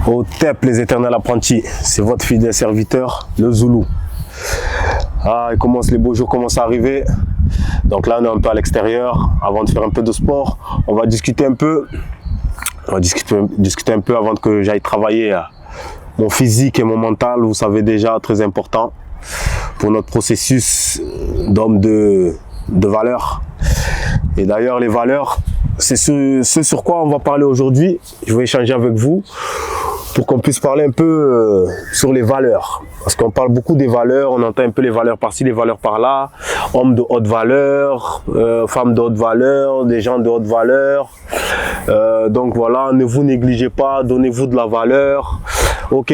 Au TEP, les éternels apprentis, c'est votre fidèle serviteur, le Zoulou. Ah, les beaux jours commencent à arriver. Donc là, on est un peu à l'extérieur. Avant de faire un peu de sport, on va discuter un peu. On va discuter un peu avant que j'aille travailler mon physique et mon mental. Vous savez déjà, très important pour notre processus d'homme de valeur. Et d'ailleurs, les valeurs, c'est ce sur quoi on va parler aujourd'hui. Je vais échanger avec vous pour qu'on puisse parler un peu sur les valeurs. Parce qu'on parle beaucoup des valeurs, on entend un peu les valeurs par-ci, les valeurs par-là. Hommes de haute valeur, femmes de haute valeur, des gens de haute valeur. Donc voilà, ne vous négligez pas, donnez-vous de la valeur. Ok,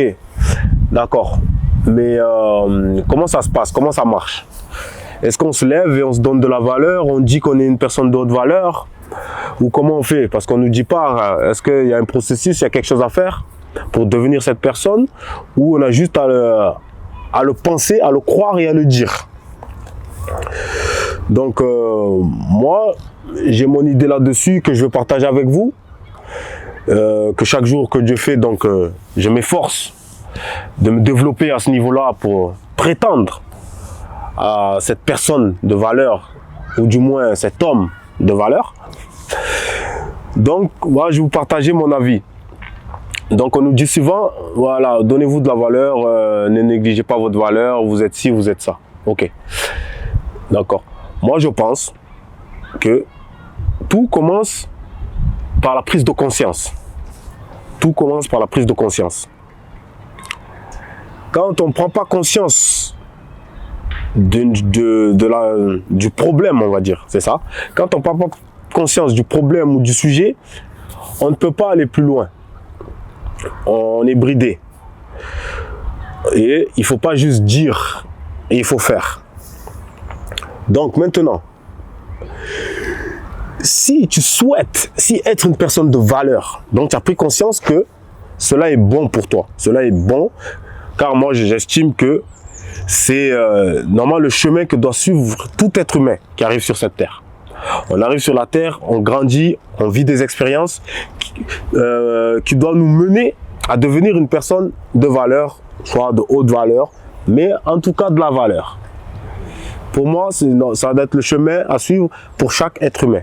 d'accord. Mais comment ça se passe? Comment ça marche? Est-ce qu'on se lève et on se donne de la valeur? On dit qu'on est une personne de haute valeur? Ou comment on fait? Parce qu'on ne nous dit pas, est-ce qu'il y a un processus, il y a quelque chose à faire pour devenir cette personne? Ou on a juste à le penser, à le croire et à le dire? Donc moi, j'ai mon idée là-dessus que je vais partager avec vous. Que chaque jour que Dieu fait, donc je m'efforce de me développer à ce niveau-là pour prétendre à cette personne de valeur, ou du moins cet homme de valeur. Donc voilà, je vais vous partager mon avis. Donc on nous dit souvent, voilà, donnez-vous de la valeur, ne négligez pas votre valeur, vous êtes ci, vous êtes ça. Ok, d'accord. Moi je pense que tout commence par la prise de conscience. Tout commence par la prise de conscience. Quand on ne prend pas conscience du problème, on va dire, c'est ça. Quand on ne prend pas conscience du problème ou du sujet, on ne peut pas aller plus loin. On est bridé. Et il ne faut pas juste dire, et il faut faire. Donc maintenant, si tu souhaites être une personne de valeur, donc tu as pris conscience que cela est bon pour toi, cela est bon, car moi j'estime que c'est normalement le chemin que doit suivre tout être humain qui arrive sur cette terre. On arrive sur la terre, on grandit, on vit des expériences qui doivent nous mener à devenir une personne de valeur, soit de haute valeur, mais en tout cas de la valeur. Pour moi, ça doit être le chemin à suivre pour chaque être humain.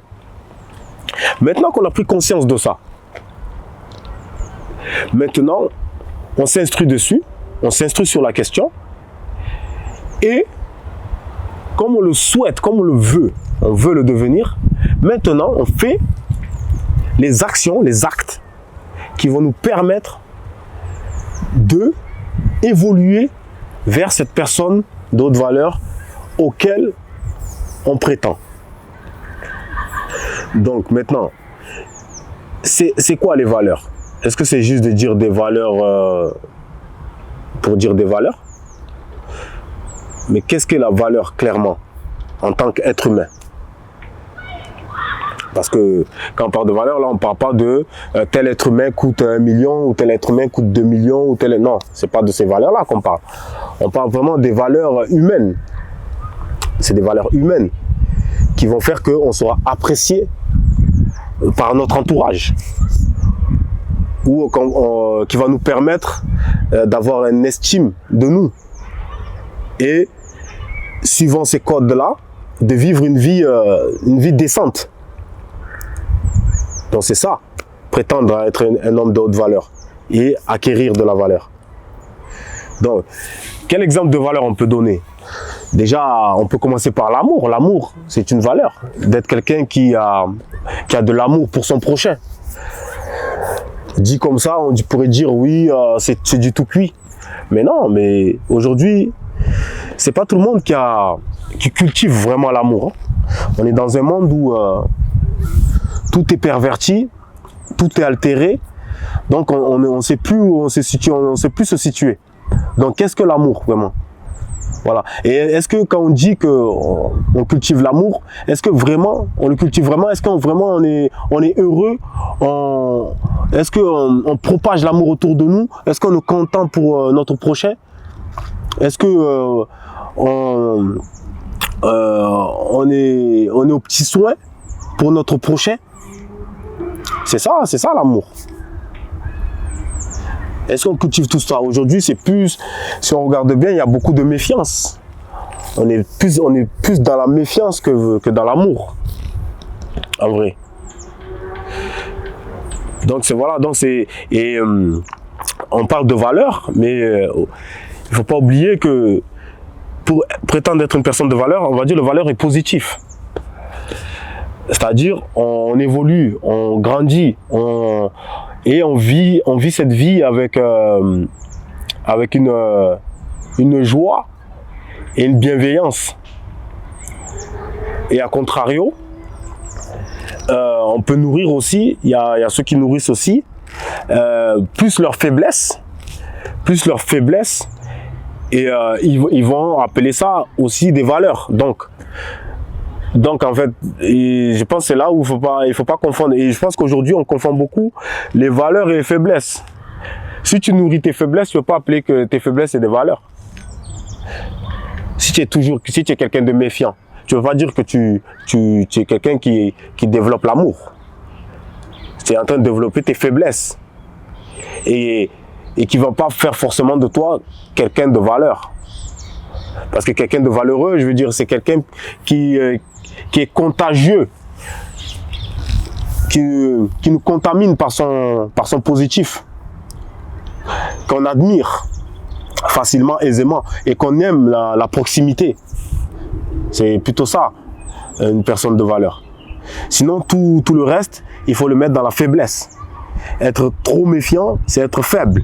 Maintenant qu'on a pris conscience de ça, maintenant, on s'instruit dessus, on s'instruit sur la question, et comme on le souhaite, comme on veut le devenir, maintenant on fait les actions, les actes qui vont nous permettre de évoluer vers cette personne de haute valeur auquel on prétend. Donc maintenant, c'est quoi les valeurs? Est-ce que c'est juste de dire des valeurs pour dire des valeurs? Mais qu'est-ce qu'est la valeur clairement en tant qu'être humain? Parce que quand on parle de valeur, là on ne parle pas de tel être humain coûte 1 million ou tel être humain coûte 2 millions ou tel... Non, c'est pas de ces valeurs-là qu'on parle. On parle vraiment des valeurs humaines. C'est des valeurs humaines qui vont faire qu'on sera apprécié par notre entourage, ou qui va nous permettre d'avoir une estime de nous et, suivant ces codes-là, de vivre une vie décente. Donc c'est ça, prétendre à être un homme de haute valeur et acquérir de la valeur. Donc, quel exemple de valeur on peut donner? Déjà, on peut commencer par l'amour. L'amour, c'est une valeur. D'être quelqu'un qui a de l'amour pour son prochain. Dit comme ça, on pourrait dire oui, c'est du tout cuit. Mais non, mais aujourd'hui, c'est pas tout le monde qui cultive vraiment l'amour. On est dans un monde où tout est perverti, tout est altéré. Donc on ne sait plus où on se situe, on ne sait plus se situer. Donc qu'est-ce que l'amour vraiment? Voilà. Et est-ce que quand on dit qu'on cultive l'amour, est-ce que vraiment on le cultive vraiment? Est-ce qu'on vraiment on est heureux? Est-ce qu'on propage l'amour autour de nous? Est-ce qu'on est content pour notre prochain? Est-ce que on est aux petits soins pour notre prochain? C'est ça l'amour. Est-ce qu'on cultive tout ça? Aujourd'hui, c'est plus, si on regarde bien, il y a beaucoup de méfiance. On est plus dans la méfiance que dans l'amour, en vrai. Donc c'est voilà, on parle de valeur, mais il ne faut pas oublier que pour prétendre être une personne de valeur, on va dire que la valeur est positive. C'est-à-dire, on évolue, on grandit, et on vit cette vie avec une joie et une bienveillance. Et à contrario, on peut nourrir aussi, il y a ceux qui nourrissent aussi, plus leur faiblesse, et ils vont appeler ça aussi des valeurs. Donc en fait, je pense que c'est là où il faut pas confondre. Et je pense qu'aujourd'hui, on confond beaucoup les valeurs et les faiblesses. Si tu nourris tes faiblesses, tu ne peux pas appeler que tes faiblesses c'est des valeurs. Si tu es quelqu'un de méfiant, tu ne peux pas dire que tu es quelqu'un qui développe l'amour. Tu es en train de développer tes faiblesses. Et qui ne va pas faire forcément de toi quelqu'un de valeur. Parce que quelqu'un de valeureux, je veux dire, c'est quelqu'un qui est contagieux, qui nous contamine par son positif, qu'on admire facilement, aisément, et qu'on aime la proximité. C'est plutôt ça, une personne de valeur. Sinon, tout le reste, il faut le mettre dans la faiblesse. Être trop méfiant, c'est être faible.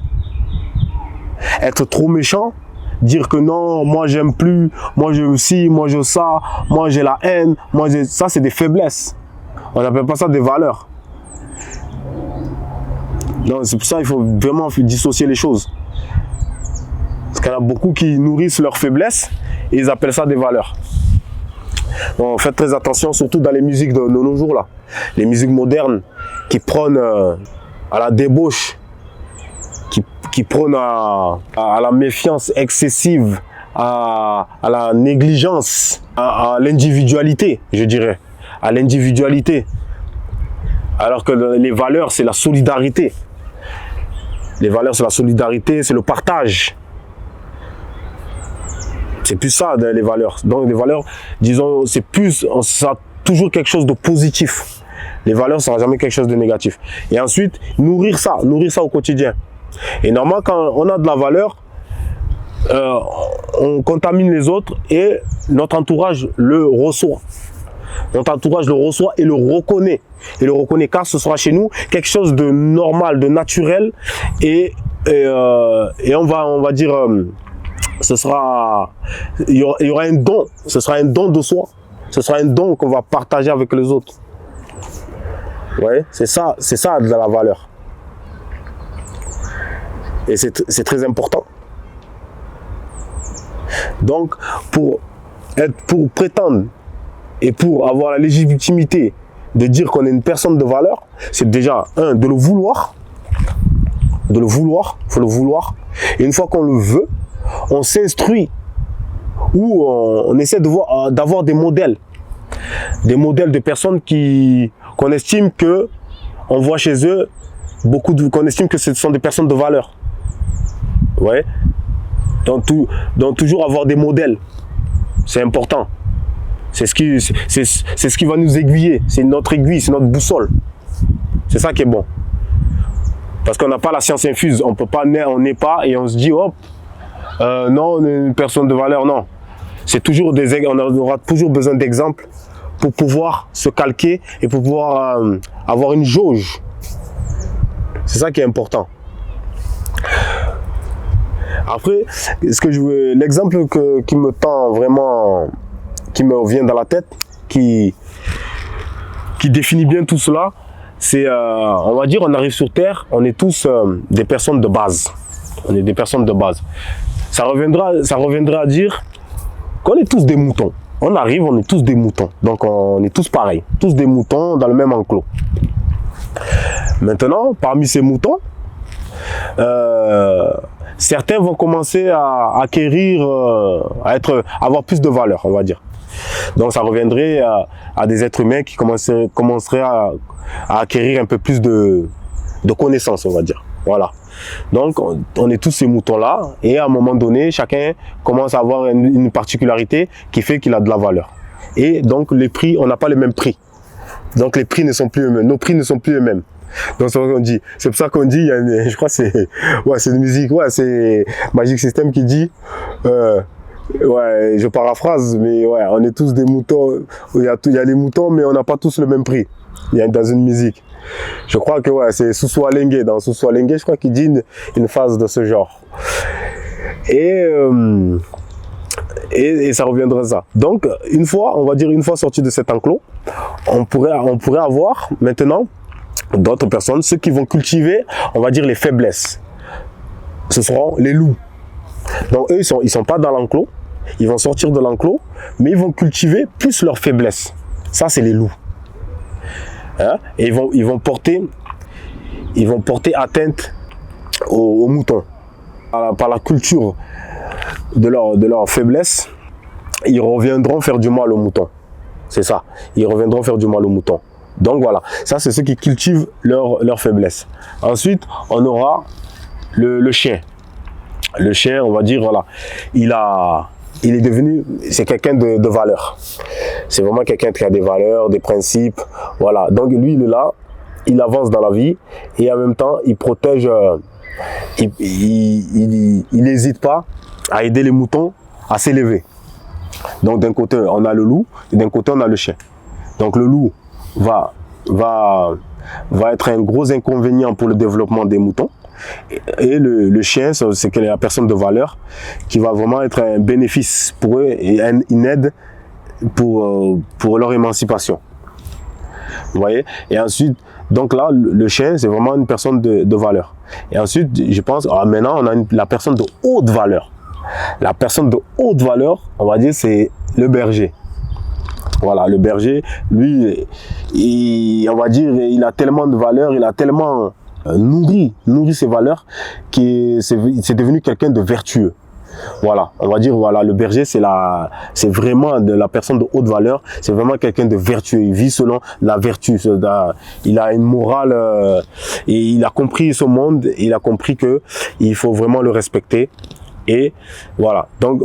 Être trop méchant, dire que non, moi j'aime plus, moi je ci, moi je ça, moi j'ai la haine, ça c'est des faiblesses. On n'appelle pas ça des valeurs. Donc c'est pour ça qu'il faut vraiment dissocier les choses. Parce qu'il y en a beaucoup qui nourrissent leurs faiblesses et ils appellent ça des valeurs. Donc faites très attention, surtout dans les musiques de nos jours là. Les musiques modernes qui prônent à la débauche, qui prônent à la méfiance excessive, à la négligence, à l'individualité, je dirais, à l'individualité. Alors que les valeurs, c'est la solidarité. Les valeurs, c'est la solidarité, c'est le partage. C'est plus ça, les valeurs. Donc les valeurs, disons, c'est plus, ça a toujours quelque chose de positif. Les valeurs, ça ne sera jamais quelque chose de négatif. Et ensuite, nourrir ça au quotidien. Et normalement, quand on a de la valeur, on contamine les autres et notre entourage le reçoit. Notre entourage le reçoit et le reconnaît. Et le reconnaît car ce sera chez nous quelque chose de normal, de naturel. Et on va dire, il y aura un don. Ce sera un don de soi. Ce sera un don qu'on va partager avec les autres. Ouais, c'est ça de la valeur. Et c'est très important. Donc, pour prétendre et pour avoir la légitimité de dire qu'on est une personne de valeur, c'est déjà, de le vouloir. De le vouloir, il faut le vouloir. Et une fois qu'on le veut, on s'instruit ou on essaie d'avoir des modèles. Des modèles de personnes qu'on estime que, on voit chez eux, qu'on estime que ce sont des personnes de valeur. Ouais. Donc toujours avoir des modèles, c'est important. C'est ce qui va nous aiguiller, c'est notre aiguille, c'est notre boussole. C'est ça qui est bon. Parce qu'on n'a pas la science infuse, on n'est pas et on se dit hop, non, on est une personne de valeur, non. C'est toujours on aura toujours besoin d'exemples pour pouvoir se calquer et pour pouvoir avoir une jauge. C'est ça qui est important. Après, l'exemple qui me tend vraiment, qui me vient dans la tête, qui définit bien tout cela, c'est, on va dire, on arrive sur Terre, on est tous des personnes de base. On est des personnes de base. Ça reviendra à dire qu'on est tous des moutons. On arrive, on est tous des moutons. Donc on est tous pareils, tous des moutons dans le même enclos. Maintenant, parmi ces moutons, certains vont commencer à acquérir, avoir plus de valeur, on va dire. Donc ça reviendrait à des êtres humains qui commenceraient à acquérir un peu plus de connaissances, on va dire. Voilà. Donc, on est tous ces moutons-là. Et à un moment donné, chacun commence à avoir une particularité qui fait qu'il a de la valeur. Et donc, les prix, on n'a pas les mêmes prix. Donc, les prix ne sont plus les mêmes. Nos prix ne sont plus les mêmes. Donc, c'est pour ça qu'on dit, je crois que c'est une musique, c'est Magic System qui dit, je paraphrase, mais on est tous des moutons. Il y a les moutons, mais on n'a pas tous le même prix. Il y a dans une musique. Je crois que c'est Soussou Alengue. Dans Soussou Alengue, je crois qu'il dit une phrase de ce genre. Et ça reviendra à ça. Donc, une fois sorti de cet enclos, on pourrait avoir maintenant d'autres personnes, ceux qui vont cultiver, on va dire, les faiblesses. Ce seront les loups. Donc, eux, ils sont pas dans l'enclos. Ils vont sortir de l'enclos, mais ils vont cultiver plus leurs faiblesses. Ça, c'est les loups. Et ils vont porter atteinte aux moutons. Par la culture de leur faiblesse, ils reviendront faire du mal aux moutons. C'est ça. Ils reviendront faire du mal aux moutons. Donc voilà, ça c'est ceux qui cultivent leur faiblesse. Ensuite, on aura le chien. Le chien, on va dire, il est devenu, c'est quelqu'un de valeur. C'est vraiment quelqu'un qui a des valeurs, des principes. Voilà, donc lui, il est là, il avance dans la vie et en même temps, il protège, il n'hésite pas à aider les moutons à s'élever. Donc d'un côté, on a le loup et d'un côté, on a le chien. Donc le loup va être un gros inconvénient pour le développement des moutons. Et le chien, c'est la personne de valeur qui va vraiment être un bénéfice pour eux et une aide pour leur émancipation. Vous voyez? Et ensuite, donc là, le chien, c'est vraiment une personne de valeur. Et ensuite, je pense, maintenant, on a la personne de haute valeur. La personne de haute valeur, on va dire, c'est le berger. Voilà, le berger, lui, on va dire, il a tellement de valeur, il a tellement nourri ses valeurs, c'est devenu quelqu'un de vertueux. Voilà, on va dire, le berger, c'est vraiment de la personne de haute valeur, c'est vraiment quelqu'un de vertueux, il vit selon la vertu, il a une morale, et il a compris ce monde, il a compris que il faut vraiment le respecter. Et voilà, donc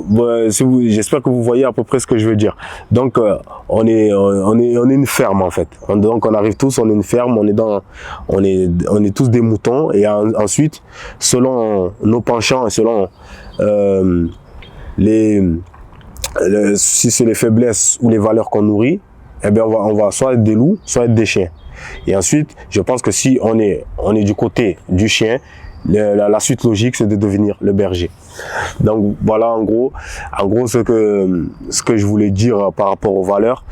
j'espère que vous voyez à peu près ce que je veux dire. Donc on est une ferme en fait. Donc on arrive tous, on est une ferme, on est tous des moutons. Et ensuite, selon nos penchants et selon si c'est les faiblesses ou les valeurs qu'on nourrit, eh bien on va soit être des loups, soit être des chiens. Et ensuite, je pense que si on est du côté du chien, la suite logique, c'est de devenir le berger. Donc voilà en gros ce que je voulais dire par rapport aux valeurs.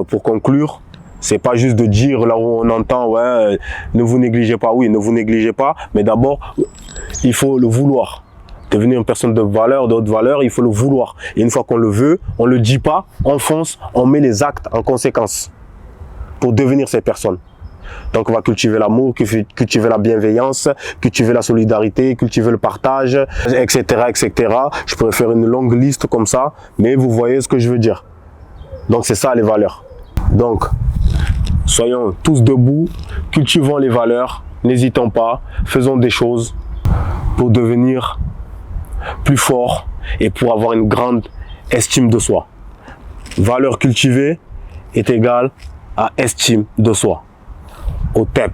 Pour conclure, c'est pas juste de dire là où on entend ne vous négligez pas. Oui, ne vous négligez pas, mais d'abord il faut le vouloir. Devenir une personne de valeur, de haute valeur, il faut le vouloir. Et une fois qu'on le veut, on le dit pas, on fonce, on met les actes en conséquence pour devenir ces personnes. Donc on va cultiver l'amour, cultiver la bienveillance, cultiver la solidarité, cultiver le partage, etc., etc. Je pourrais faire une longue liste comme ça, mais vous voyez ce que je veux dire. Donc c'est ça les valeurs. Donc soyons tous debout, cultivons les valeurs, n'hésitons pas, faisons des choses pour devenir plus forts et pour avoir une grande estime de soi. Valeur cultivée est égale à estime de soi. Au TEP.